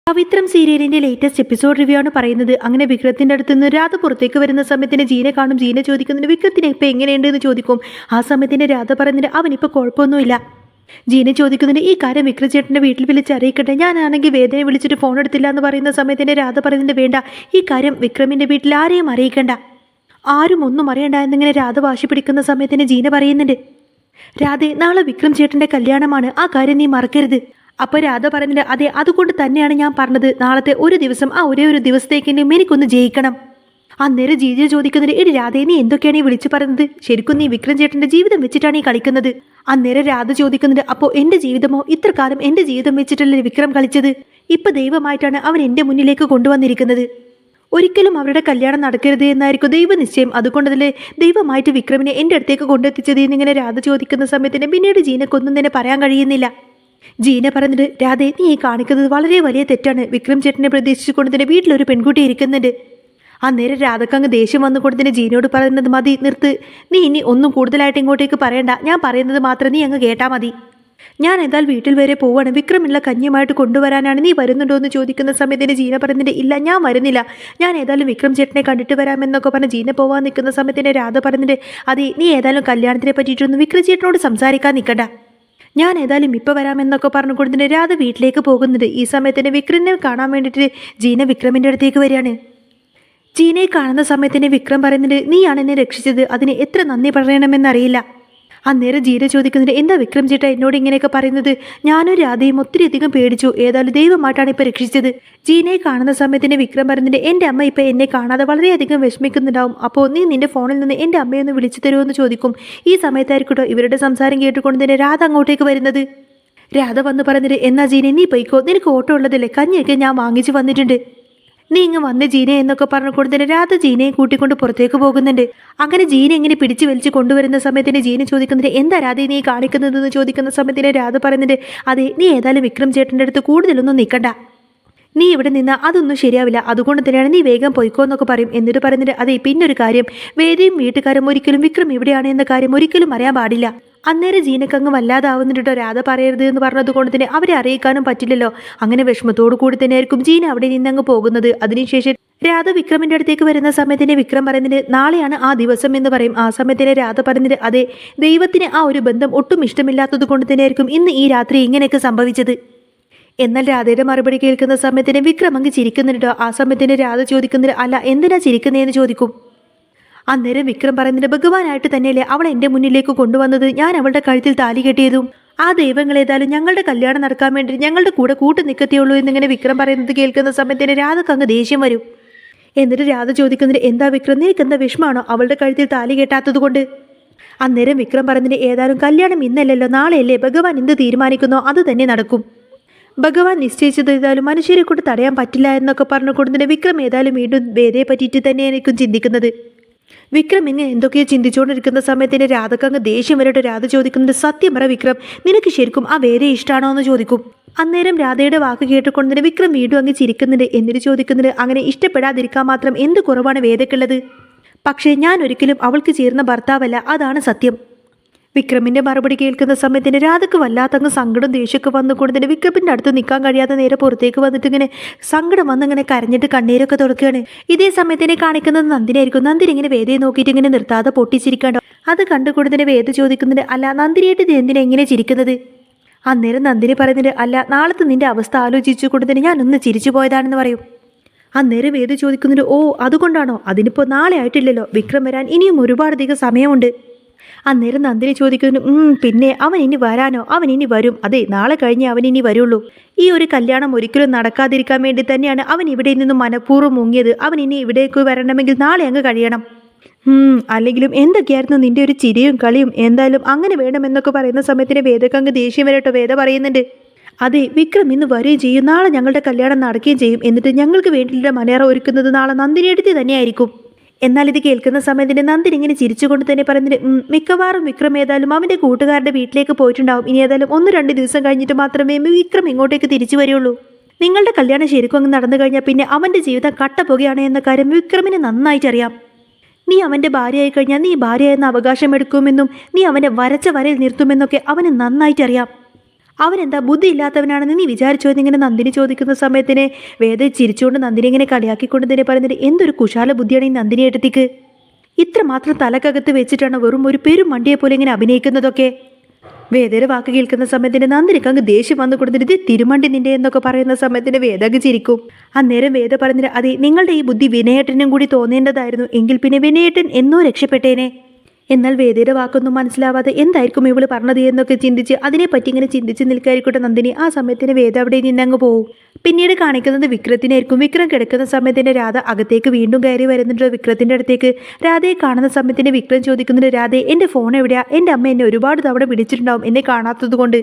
പവിത്രം സീരിയലിന്റെ latest episode review ആണ് പറയുന്നത്. അങ്ങനെ വിക്രത്തിന്റെ അടുത്ത് നിന്ന് രാധ പുറത്തേക്ക് വരുന്ന സമയത്തിന് ജീനെ കാണും. ജീന ചോദിക്കുന്നുണ്ട് വിക്രത്തിന് ഇപ്പൊ എങ്ങനെയുണ്ട് എന്ന് ചോദിക്കും. ആ സമയത്തിന് രാധ പറയുന്നുണ്ട് അവനിപ്പോ കുഴപ്പമൊന്നുമില്ല. ജീന ചോദിക്കുന്നുണ്ട് ഈ കാര്യം വിക്രം ചേട്ടന്റെ വീട്ടിൽ വിളിച്ച് അറിയിക്കട്ടെ. ഞാനാണെങ്കിൽ വേദനയെ വിളിച്ചിട്ട് ഫോൺ എടുത്തില്ല എന്ന് പറയുന്ന സമയത്തിന് രാധ പറയുന്നുണ്ട് വേണ്ട, ഈ കാര്യം വിക്രമിന്റെ വീട്ടിൽ ആരെയും അറിയിക്കണ്ട, ആരും ഒന്നും അറിയണ്ട എന്നിങ്ങനെ രാധ വാശി പിടിക്കുന്ന സമയത്തിന് ജീന പറയുന്നുണ്ട് രാധേ, നാളെ വിക്രം ചേട്ടന്റെ കല്യാണമാണ്, ആ കാര്യം നീ മറക്കരുത്. അപ്പോൾ രാധ പറയുന്നുണ്ട് അതെ, അതുകൊണ്ട് തന്നെയാണ് ഞാൻ പറഞ്ഞത് നാളത്തെ ഒരു ദിവസം, ആ ഒരേ ഒരു ദിവസത്തേക്കെങ്കിലും എനിക്കൊന്ന് ജയിക്കണം. അന്നേരം ജീജ ചോദിക്കുന്നുണ്ട് എടി രാധേ, നീ എന്തൊക്കെയാണ് ഈ വിളിച്ചു പറയുന്നത്? ശരിക്കും നീ വിക്രം ചേട്ടന്റെ ജീവിതം വെച്ചിട്ടാണ് ഈ കളിക്കുന്നത്. അന്നേരം രാധ ചോദിക്കുന്നുണ്ട് അപ്പോൾ എന്റെ ജീവിതമോ? ഇത്ര കാലം എന്റെ ജീവിതം വെച്ചിട്ടല്ലേ വിക്രം കളിച്ചത്? ഇപ്പൊ ദൈവമായിട്ടാണ് അവൻ എന്റെ മുന്നിലേക്ക് കൊണ്ടുവന്നിരിക്കുന്നത്. ഒരിക്കലും അവരുടെ കല്യാണം നടക്കരുത് എന്നായിരിക്കും ദൈവനിശ്ചയം. അതുകൊണ്ടല്ലേ ദൈവമായിട്ട് വിക്രമിനെ എൻ്റെ അടുത്തേക്ക് കൊണ്ടെത്തിച്ചത് എന്നിങ്ങനെ രാധ ചോദിക്കുന്ന സമയത്തിന് പിന്നീട് ജീനക്കൊന്നും തന്നെ പറയാൻ കഴിയുന്നില്ല. ജീന പറഞ്ഞിട്ട് രാധേ, നീ ഈ കാണിക്കുന്നത് വളരെ വലിയ തെറ്റാണ്. വിക്രം ചേട്ടനെ പ്രതീക്ഷിച്ചുകൊണ്ട് തന്നെ വീട്ടിലൊരു പെൺകുട്ടി ഇരിക്കുന്നുണ്ട്. അന്നേരം രാധക്കങ്ങ് ദേഷ്യം വന്നുകൊണ്ട് തന്നെ ജീനോട് പറയുന്നത് മതി, നിർത്ത്, നീ ഇനി ഒന്നും കൂടുതലായിട്ട് ഇങ്ങോട്ടേക്ക് പറയണ്ട, ഞാൻ പറയുന്നത് മാത്രം നീ അങ്ങ് കേട്ടാ മതി. ഞാൻ എന്തായാലും വീട്ടിൽ വരെ പോവാണ്, വിക്രമുള്ള കന്യമായിട്ട് കൊണ്ടുവരാനാണ്, നീ വരുന്നുണ്ടോ എന്ന് ചോദിക്കുന്ന സമയത്തിന് ജീന പറയുന്നുണ്ട് ഇല്ല, ഞാൻ വരുന്നില്ല, ഞാൻ ഏതായാലും വിക്രം ചേട്ടനെ കണ്ടിട്ട് വരാമെന്നൊക്കെ പറഞ്ഞ് ജീന പോവാൻ നിൽക്കുന്ന സമയത്തിന് രാധ പറയുന്നുണ്ട് അതെ, നീ ഏതായാലും കല്യാണത്തിനെ പറ്റിയിട്ടൊന്നും വിക്രം ചേട്ടനോട് സംസാരിക്കാൻ നിൽക്കണ്ട, ഞാൻ ഏതായാലും ഇപ്പോൾ വരാമെന്നൊക്കെ പറഞ്ഞുകൊണ്ട് രാധ വീട്ടിലേക്ക് പോകുന്നുണ്ട്. ഈ സമയത്തിന് വിക്രമിനെ കാണാൻ വേണ്ടിയിട്ട് ജീന വിക്രമിൻ്റെ അടുത്തേക്ക് വരികയാണ്. ജീനയെ കാണുന്ന സമയത്തിന് വിക്രം പറയുന്നുണ്ട് നീയാണ് എന്നെ രക്ഷിച്ചത്, അതിന് എത്ര നന്ദി പറയണമെന്നറിയില്ല. അന്നേരം ജീന ചോദിക്കുന്നുണ്ട് എന്താ വിക്രം ചേട്ടാ എന്നോട് ഇങ്ങനെയൊക്കെ പറയുന്നത്? ഞാനും രാധയും ഒത്തിരിയധികം പേടിച്ചു, ഏതായാലും ദൈവമായിട്ടാണ് ഇപ്പോൾ രക്ഷിച്ചത്. ജീനയെ കാണുന്ന സമയത്തിന് വിക്രം പറയുന്നുണ്ട് എൻ്റെ അമ്മ ഇപ്പോൾ എന്നെ കാണാതെ വളരെയധികം വിഷമിക്കുന്നുണ്ടാവും, അപ്പോൾ നീ നിൻ്റെ ഫോണിൽ നിന്ന് എൻ്റെ അമ്മയൊന്ന് വിളിച്ചു തരുമെന്ന് ചോദിക്കും. ഈ സമയത്തായിരിക്കട്ടോ ഇവരുടെ സംസാരം കേട്ടുകൊണ്ട് തന്നെ രാധ അങ്ങോട്ടേക്ക് വരുന്നത്. രാധ വന്ന് പറഞ്ഞിട്ട് എന്നാ ജീനെ നീ പോയിക്കോ, നിനക്ക് ഓട്ടോ ഉള്ളതല്ലേ, കഞ്ഞിയൊക്കെ ഞാൻ വാങ്ങിച്ചു വന്നിട്ടുണ്ട്, നീ ഇങ്ങ് വന്ന് ജീന എന്നൊക്കെ പറഞ്ഞുകൊണ്ട് തന്നെ രാധ ജീനയെ കൂട്ടിക്കൊണ്ട് പുറത്തേക്ക് പോകുന്നുണ്ട്. അങ്ങനെ ജീന ഇങ്ങനെ പിടിച്ചു വലിച്ച് കൊണ്ടുവരുന്ന സമയത്തിന് ജീന ചോദിക്കുന്നുണ്ട് എന്താ രാധ നീ കാണിക്കുന്നതെന്ന് ചോദിക്കുന്ന സമയത്തിന് രാധ പറയുന്നുണ്ട് അതെ, നീ ഏതായാലും വിക്രം ചേട്ടൻ്റെ അടുത്ത് കൂടുതലൊന്നും നിൽക്കണ്ട, നീ ഇവിടെ നിന്ന് അതൊന്നും ശരിയാവില്ല, അതുകൊണ്ട് തന്നെയാണ് നീ വേഗം പോയിക്കോ എന്നൊക്കെ പറയും. എന്നിട്ട് പറയുന്നുണ്ട് അതെ, പിന്നൊരു കാര്യം, വേദിയും വീട്ടുകാരും ഒരിക്കലും വിക്രം ഇവിടെയാണ് എന്ന കാര്യം ഒരിക്കലും അറിയാൻ പാടില്ല. അന്നേരം ജീനക്കങ്ങ് വല്ലാതാവുന്നുണ്ടോ രാധ പറയരുത് എന്ന് പറഞ്ഞത് കൊണ്ട് തന്നെ അവരെ അറിയിക്കാനും പറ്റില്ലല്ലോ. അങ്ങനെ വിഷമത്തോടു കൂടി തന്നെയായിരിക്കും ജീന അവിടെ നിന്നങ്ങ് പോകുന്നത്. അതിനുശേഷം രാധ വിക്രമിൻ്റെ അടുത്തേക്ക് വരുന്ന സമയത്തിന് വിക്രം പറയുന്നത് നാളെയാണ് ആ ദിവസം എന്ന് പറയും. ആ സമയത്തിന് രാധ പറയുന്നത് അതെ, ദൈവത്തിന് ആ ഒരു ബന്ധം ഒട്ടും ഇഷ്ടമില്ലാത്തത് കൊണ്ട് തന്നെയായിരിക്കും ഇന്ന് ഈ രാത്രി ഇങ്ങനെയൊക്കെ സംഭവിച്ചത്. എന്നാൽ രാധയുടെ മറുപടി കേൾക്കുന്ന സമയത്തിന് വിക്രം അങ്ങ് ചിരിക്കുന്നുണ്ടോ. ആ സമയത്തിന് രാധ ചോദിക്കുന്നുണ്ട് അല്ല എന്തിനാ ചിരിക്കുന്നതെന്ന് ചോദിക്കും. അന്നേരം വിക്രം പറയുന്നുണ്ട് ഭഗവാനായിട്ട് തന്നെയല്ലേ അവൾ എൻ്റെ മുന്നിലേക്ക് കൊണ്ടുവന്നത്, ഞാൻ അവളുടെ കഴുത്തിൽ താലി കെട്ടിയതും ആ ദൈവങ്ങൾ ഏതായാലും ഞങ്ങളുടെ കല്യാണം നടക്കാൻ വേണ്ടി ഞങ്ങളുടെ കൂടെ കൂട്ടു നിൽക്കത്തേയുള്ളൂ എന്നിങ്ങനെ വിക്രം പറയുന്നത് കേൾക്കുന്ന സമയത്തിന് രാധക്ക് അങ്ങ് ദേഷ്യം വരും. എന്നിട്ട് രാധ ചോദിക്കുന്നത് എന്താ വിക്രം, നിനക്ക് എന്താ വിഷമാണോ അവളുടെ കഴുത്തിൽ താലി കെട്ടാത്തത് കൊണ്ട്? അന്നേരം വിക്രം പറയുന്നത് ഏതായാലും കല്യാണം ഇന്നല്ലല്ലോ നാളെയല്ലേ, ഭഗവാൻ എന്ത് തീരുമാനിക്കുന്നോ അത് തന്നെ നടക്കും, ഭഗവാൻ നിശ്ചയിച്ചത് ഏതായാലും മനുഷ്യരെ കൊണ്ട് തടയാൻ പറ്റില്ല എന്നൊക്കെ പറഞ്ഞുകൊണ്ട് വിക്രം ഏതായാലും വീണ്ടും വേദയെ പറ്റിയിട്ട് തന്നെയായിരിക്കും ചിന്തിക്കുന്നത്. വിക്രം ഇങ്ങനെ എന്തൊക്കെയോ ചിന്തിച്ചുകൊണ്ടിരിക്കുന്ന സമയത്തിന് രാധക്കങ്ങ് ദേഷ്യം വരട്ടെ. രാധ ചോദിക്കുന്നത് സത്യം പറ വിക്രം, നിനക്ക് ശരിക്കും ആ വേദയെ ഇഷ്ടമാണോ എന്ന് ചോദിക്കും. അന്നേരം രാധയുടെ വാക്ക് കേട്ടുകൊണ്ട് തന്നെ വിക്രം വീണ്ടും അങ്ങ് ചിരിക്കുന്നുണ്ട്. എന്നിട്ട് ചോദിക്കുന്നത് അങ്ങനെ ഇഷ്ടപ്പെടാതിരിക്കാൻ മാത്രം എന്ത് കുറവാണ് വേദയ്ക്കുള്ളത്? പക്ഷേ ഞാൻ ഒരിക്കലും അവൾക്ക് ചേർന്ന ഭർത്താവല്ല, അതാണ് സത്യം. വിക്രമിൻ്റെ മറുപടി കേൾക്കുന്ന സമയത്തിന് രാധക്ക് വല്ലാത്തങ്ങ് സങ്കടം ദേഷ്യമൊക്കെ വന്നുകൊണ്ട് തന്നെ വിക്രമിൻ്റെ അടുത്ത് നിൽക്കാൻ കഴിയാതെ നേരെ പുറത്തേക്ക് വന്നിട്ട് ഇങ്ങനെ സങ്കടം വന്നിങ്ങനെ കരഞ്ഞിട്ട് കണ്ണീരൊക്കെ തുടക്കുകയാണ്. ഇതേ സമയത്തിനെ കാണിക്കുന്നത് നന്ദിനിയായിരിക്കും. നന്ദിനി ഇങ്ങനെ വേദയെ നോക്കിയിട്ട് ഇങ്ങനെ നിർത്താതെ പൊട്ടിച്ചിരിക്കാണ്ടോ. അത് കണ്ടുകൊണ്ട് തന്നെ വേദ ചോദിക്കുന്നുണ്ട് അല്ല നന്ദിനിയായിട്ട് എന്തിനാ എങ്ങനെ ചിരിക്കുന്നത്? അന്നേരം നന്ദിനി പറയുന്നുണ്ട് അല്ല നാളത്തെ നിന്റെ അവസ്ഥ ആലോചിച്ചുകൊണ്ട് തന്നെ ഞാനൊന്ന് ചിരിച്ചു പോയതാണെന്ന് പറയും. അന്നേരം വേദ ചോദിക്കുന്നുണ്ട് ഓ അതുകൊണ്ടാണോ? അതിനിപ്പോൾ നാളെ ആയിട്ടില്ലല്ലോ, വിക്രം വരാൻ ഇനിയും ഒരുപാടധികം സമയമുണ്ട്. അന്നേരം നന്ദിനി ചോദിക്കുന്നു പിന്നെ അവൻ ഇനി വരാനോ? അവൻ ഇനി വരും, അതെ നാളെ കഴിഞ്ഞേ അവൻ ഇനി വരുള്ളൂ. ഈ ഒരു കല്യാണം ഒരിക്കലും നടക്കാതിരിക്കാൻ വേണ്ടി തന്നെയാണ് അവൻ ഇവിടെ നിന്നും മനഃപൂർവ്വം മുങ്ങിയത്. അവൻ ഇനി ഇവിടേക്ക് വരണമെങ്കിൽ നാളെ അങ്ങ് കഴിയണം. അല്ലെങ്കിലും എന്തൊക്കെയായിരുന്നു നിന്റെ ഒരു ചിരിയും കളിയും, എന്തായാലും അങ്ങനെ വേണമെന്നൊക്കെ പറയുന്ന സമയത്തിന് വേദക്കങ്ങ് ദേഷ്യം വരട്ടോ. വേദ പറയുന്നുണ്ട് അതെ വിക്രം ഇന്ന് വരികയും ചെയ്യും, നാളെ ഞങ്ങളുടെ കല്യാണം നടക്കുകയും ചെയ്യും, എന്നിട്ട് ഞങ്ങൾക്ക് വേണ്ടിയുള്ള മനേറ ഒരുക്കുന്നത് നാളെ നന്ദിനിയെടുത്ത് തന്നെയായിരിക്കും. എന്നാൽ ഇത് കേൾക്കുന്ന സമയത്തിന് നന്ദിനി ഇങ്ങനെ ചിരിച്ചുകൊണ്ട് തന്നെ പറയുന്നത് മിക്കവാറും വിക്രം ഏതായാലും അവൻ്റെ കൂട്ടുകാരുടെ വീട്ടിലേക്ക് പോയിട്ടുണ്ടാവും, ഇനി ഏതായാലും 1-2 ദിവസം കഴിഞ്ഞിട്ട് മാത്രമേ വിക്രം ഇങ്ങോട്ടേക്ക് തിരിച്ചു വരികയുള്ളൂ. നിങ്ങളുടെ കല്യാണം ശരിക്കും അങ്ങ് നടന്നു കഴിഞ്ഞാൽ പിന്നെ അവൻ്റെ ജീവിതം കട്ടപ്പുകയാണ് എന്ന കാര്യം വിക്രമിന് നന്നായിട്ടറിയാം. നീ അവൻ്റെ ഭാര്യയായി കഴിഞ്ഞാൽ നീ ഭാര്യയെന്ന അവകാശം എടുക്കുമെന്നും നീ അവനെ വരച്ച വരയിൽ നിർത്തുമെന്നൊക്കെ അവന് നന്നായിട്ടറിയാം. അവനെന്താ ബുദ്ധി ഇല്ലാത്തവനാണെന്ന് നീ വിചാരിച്ചോ എന്നിങ്ങനെ നന്ദിനി ചോദിക്കുന്ന സമയത്തിന് വേദ ചിരിച്ചുകൊണ്ട് നന്ദിനി ഇങ്ങനെ കളിയാക്കിക്കൊണ്ട് തന്നെ പറയുന്നത് എന്തൊരു കുശാല ബുദ്ധിയാണ് ഈ നന്ദിനി ഏട്ടത്തിക്ക്. ഇത്രമാത്രം തലക്കകത്ത് വെച്ചിട്ടാണ് വെറും ഒരു പെരും മണ്ടിയെ പോലെ ഇങ്ങനെ അഭിനയിക്കുന്നതൊക്കെ. വേദയുടെ വാക്ക് കേൾക്കുന്ന സമയത്തിന് നന്ദിനിക്ക് അങ്ങ് ദേഷ്യം വന്നു കൊടുത്തിട്ട് ഇത് തിരുമണ്ടി നിന്റെ എന്നൊക്കെ പറയുന്ന സമയത്തിന് വേദ അങ്ങ് ചിരിക്കും. അന്നേരം വേദ പറഞ്ഞിട്ട് അതെ നിങ്ങളുടെ ഈ ബുദ്ധി വിനയേട്ടനും കൂടി തോന്നേണ്ടതായിരുന്നു, എങ്കിൽ പിന്നെ വിനയേട്ടൻ എന്നോ രക്ഷപ്പെട്ടേനെ. എന്നാൽ വേദയുടെ വാക്കൊന്നും മനസ്സിലാവാതെ എന്തായിരിക്കും ഇവള് പറഞ്ഞത് എന്നൊക്കെ ചിന്തിച്ച് അതിനെപ്പറ്റി ഇങ്ങനെ ചിന്തിച്ച് നിൽക്കായിരിക്കട്ടെ നന്ദിനി. ആ സമയത്തിന് വേദ അവിടെ നിന്നങ്ങ് പോവും. പിന്നീട് കാണിക്കുന്നത് വിക്രത്തിനായിരിക്കും. വിക്രം കിടക്കുന്ന സമയത്തിന് രാധ അകത്തേക്ക് വീണ്ടും കയറി വരുന്നുണ്ട് വിക്രത്തിന്റെ അടുത്തേക്ക്. രാധയെ കാണുന്ന സമയത്തിന് വിക്രം ചോദിക്കുന്നുണ്ട് രാധേ എൻ്റെ ഫോൺ എവിടെയാ? എൻ്റെ അമ്മ എന്നെ ഒരുപാട് തവണ വിളിച്ചിട്ടുണ്ടാവും എന്നെ കാണാത്തത് കൊണ്ട്.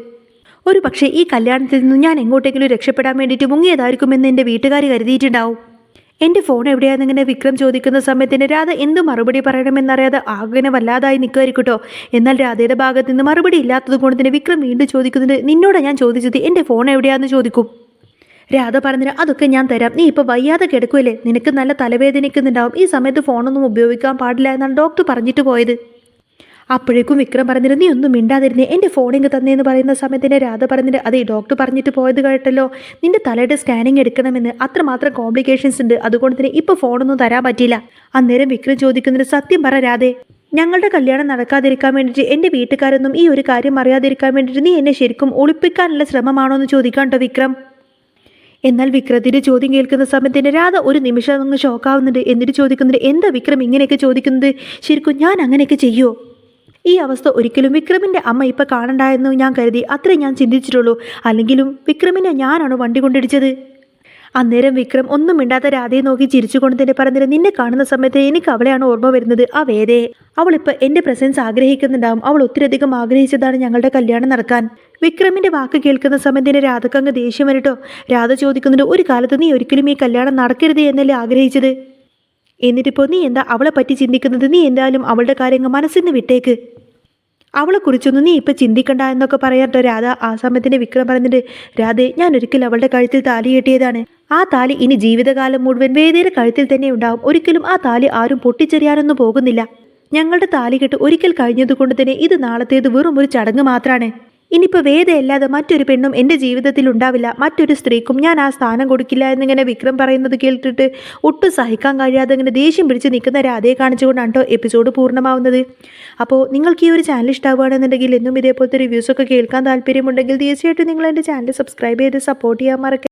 ഒരു പക്ഷേ ഈ കല്യാണത്തിൽ നിന്ന് ഞാൻ എങ്ങോട്ടെങ്കിലും രക്ഷപ്പെടാൻ വേണ്ടിയിട്ട് മുങ്ങിയതായിരിക്കുമെന്ന് എൻ്റെ വീട്ടുകാർ കരുതിയിട്ടുണ്ടാവും. എൻ്റെ ഫോൺ എവിടെയാണെന്നിങ്ങനെ വിക്രം ചോദിക്കുന്ന സമയത്തിന് രാധ എന്ത് മറുപടി പറയണമെന്നറിയാതെ ആകെ വല്ലാതായി നിൽക്കുമായിരിക്കട്ടോ. എന്നാൽ രാധയുടെ ഭാഗത്ത് നിന്ന് മറുപടി ഇല്ലാത്തത് കൊണ്ട് തന്നെ വിക്രം വീണ്ടും ചോദിക്കുന്നുണ്ട് നിന്നോട് ഞാൻ ചോദിച്ചത് എൻ്റെ ഫോൺ എവിടെയാണെന്ന് ചോദിക്കും. രാധ പറഞ്ഞിട്ട് അതൊക്കെ ഞാൻ തരാം, നീ ഇപ്പോൾ വയ്യാതെ കിടക്കുമല്ലേ, നിനക്ക് നല്ല തലവേദനിക്കുന്നുണ്ടാവും, ഈ സമയത്ത് ഫോണൊന്നും ഉപയോഗിക്കാൻ പാടില്ല എന്നാണ് ഡോക്ടർ പറഞ്ഞിട്ട് പോയത്. അപ്പോഴേക്കും വിക്രം പറഞ്ഞിട്ട് നീ ഒന്നും മിണ്ടാതിരുന്നേ, എൻ്റെ ഫോണിങ് തന്നേന്ന് പറയുന്ന സമയത്തിന് രാധ പറഞ്ഞിട്ട് അതെ ഡോക്ടർ പറഞ്ഞിട്ട് പോയത് കേട്ടല്ലോ, നിന്റെ തലയുടെ സ്കാനിങ് എടുക്കണമെന്ന്, അത്രമാത്രം കോംപ്ലിക്കേഷൻസ് ഉണ്ട്, അതുകൊണ്ട് തന്നെ ഇപ്പോൾ ഫോണൊന്നും തരാൻ പറ്റില്ല. അന്നേരം വിക്രം ചോദിക്കുന്നതിന് സത്യം പറ രാധേ, ഞങ്ങളുടെ കല്യാണം നടക്കാതിരിക്കാൻ വേണ്ടിയിട്ട് എൻ്റെ വീട്ടുകാരൊന്നും ഈ ഒരു കാര്യം അറിയാതിരിക്കാൻ വേണ്ടിയിട്ട് നീ എന്നെ ശരിക്കും ഒളിപ്പിക്കാനുള്ള ശ്രമമാണോ എന്ന് ചോദിക്കാണ്ടോ വിക്രം. എന്നാൽ വിക്രത്തിന്റെ ചോദ്യം കേൾക്കുന്ന സമയത്തിന് രാധ ഒരു നിമിഷം അങ്ങ് ഷോക്കാവുന്നുണ്ട്. എന്നിട്ട് ചോദിക്കുന്നുണ്ട് എന്താ വിക്രം ഇങ്ങനെയൊക്കെ ചോദിക്കുന്നത്, ശരിക്കും ഞാൻ അങ്ങനെയൊക്കെ ചെയ്യുമോ? ഈ അവസ്ഥ ഒരിക്കലും വിക്രമിൻ്റെ അമ്മ ഇപ്പം കാണണ്ടായെന്ന് ഞാൻ കരുതി, അത്രേ ഞാൻ ചിന്തിച്ചിട്ടുള്ളൂ, അല്ലെങ്കിലും വിക്രമിനെ ഞാനാണ് വണ്ടി കൊണ്ടിടിച്ചത്. അന്നേരം വിക്രം ഒന്നും മിണ്ടാത്ത രാധയെ നോക്കി ചിരിച്ചുകൊണ്ട് തന്നെ പറഞ്ഞിട്ട് നിന്നെ കാണുന്ന സമയത്ത് എനിക്ക് അവളെയാണ് ഓർമ്മ വരുന്നത്, ആ വേദയെ. അവളിപ്പോൾ എൻ്റെ പ്രസൻസ് ആഗ്രഹിക്കുന്നുണ്ടാവും, അവൾ ഒത്തിരിയധികം ആഗ്രഹിച്ചതാണ് ഞങ്ങളുടെ കല്യാണം നടക്കാൻ. വിക്രമിൻ്റെ വാക്ക് കേൾക്കുന്ന സമയത്തിന് രാധക്ക് അങ്ങ് ദേഷ്യം വരട്ടോ. രാധ ചോദിക്കുന്നുണ്ട് ഒരു കാലത്ത് നീ ഒരിക്കലും ഈ കല്യാണം നടക്കരുത് എന്നല്ലേ ആഗ്രഹിച്ചത്, എന്നിട്ടിപ്പോൾ നീ എന്താ അവളെ പറ്റി ചിന്തിക്കുന്നത്? നീ എന്തായാലും അവളുടെ കാര്യങ്ങൾ മനസ്സിൽ നിന്ന് വിട്ടേക്ക്, അവളെക്കുറിച്ചൊന്നും നീ ഇപ്പം ചിന്തിക്കണ്ട എന്നൊക്കെ പറയാട്ടോ രാധ. ആ സമയത്തിന് വിക്രം പറഞ്ഞിട്ട് രാധേ ഞാൻ ഒരിക്കലും അവളുടെ കഴുത്തിൽ താലി കെട്ടിയതാണ്, ആ താലി ഇനി ജീവിതകാലം മുഴുവൻ വേദയുടെ കഴുത്തിൽ തന്നെ ഉണ്ടാവും, ഒരിക്കലും ആ താലി ആരും പൊട്ടിച്ചെറിയാനൊന്നും പോകുന്നില്ല. ഞങ്ങളുടെ താലി കെട്ട് ഒരിക്കൽ കഴിഞ്ഞതുകൊണ്ട് തന്നെ ഇത് നാളത്തേത് വെറും ഒരു ചടങ്ങ് മാത്രമാണ്. ഇനിയിപ്പോൾ വേദയല്ലാതെ മറ്റൊരു പെണ്ണും എൻ്റെ ജീവിതത്തിൽ ഉണ്ടാവില്ല, മറ്റൊരു സ്ത്രീക്കും ഞാൻ ആ സ്ഥാനം കൊടുക്കില്ല എന്നിങ്ങനെ വിക്രം പറയുന്നത് കേട്ടിട്ട് ഒട്ടും സഹിക്കാൻ കഴിയാതെ ഇങ്ങനെ ദേഷ്യം പിടിച്ച് നിൽക്കുന്ന രാധയെ കാണിച്ചുകൊണ്ടാണ് കേട്ടോ എപ്പിസോഡ് പൂർണ്ണമാവുന്നത്. അപ്പോൾ നിങ്ങൾക്ക് ഈ ഒരു ചാനൽ ഇഷ്ടമാവുകയാണെന്നുണ്ടെങ്കിൽ എന്നും ഇതേപോലത്തെ റിവ്യൂസൊക്കെ കേൾക്കാൻ താല്പര്യമുണ്ടെങ്കിൽ തീർച്ചയായിട്ടും നിങ്ങൾ എൻ്റെ ചാനൽ സബ്സ്ക്രൈബ് ചെയ്ത് സപ്പോർട്ട് ചെയ്യാൻ മറക്കരുത്.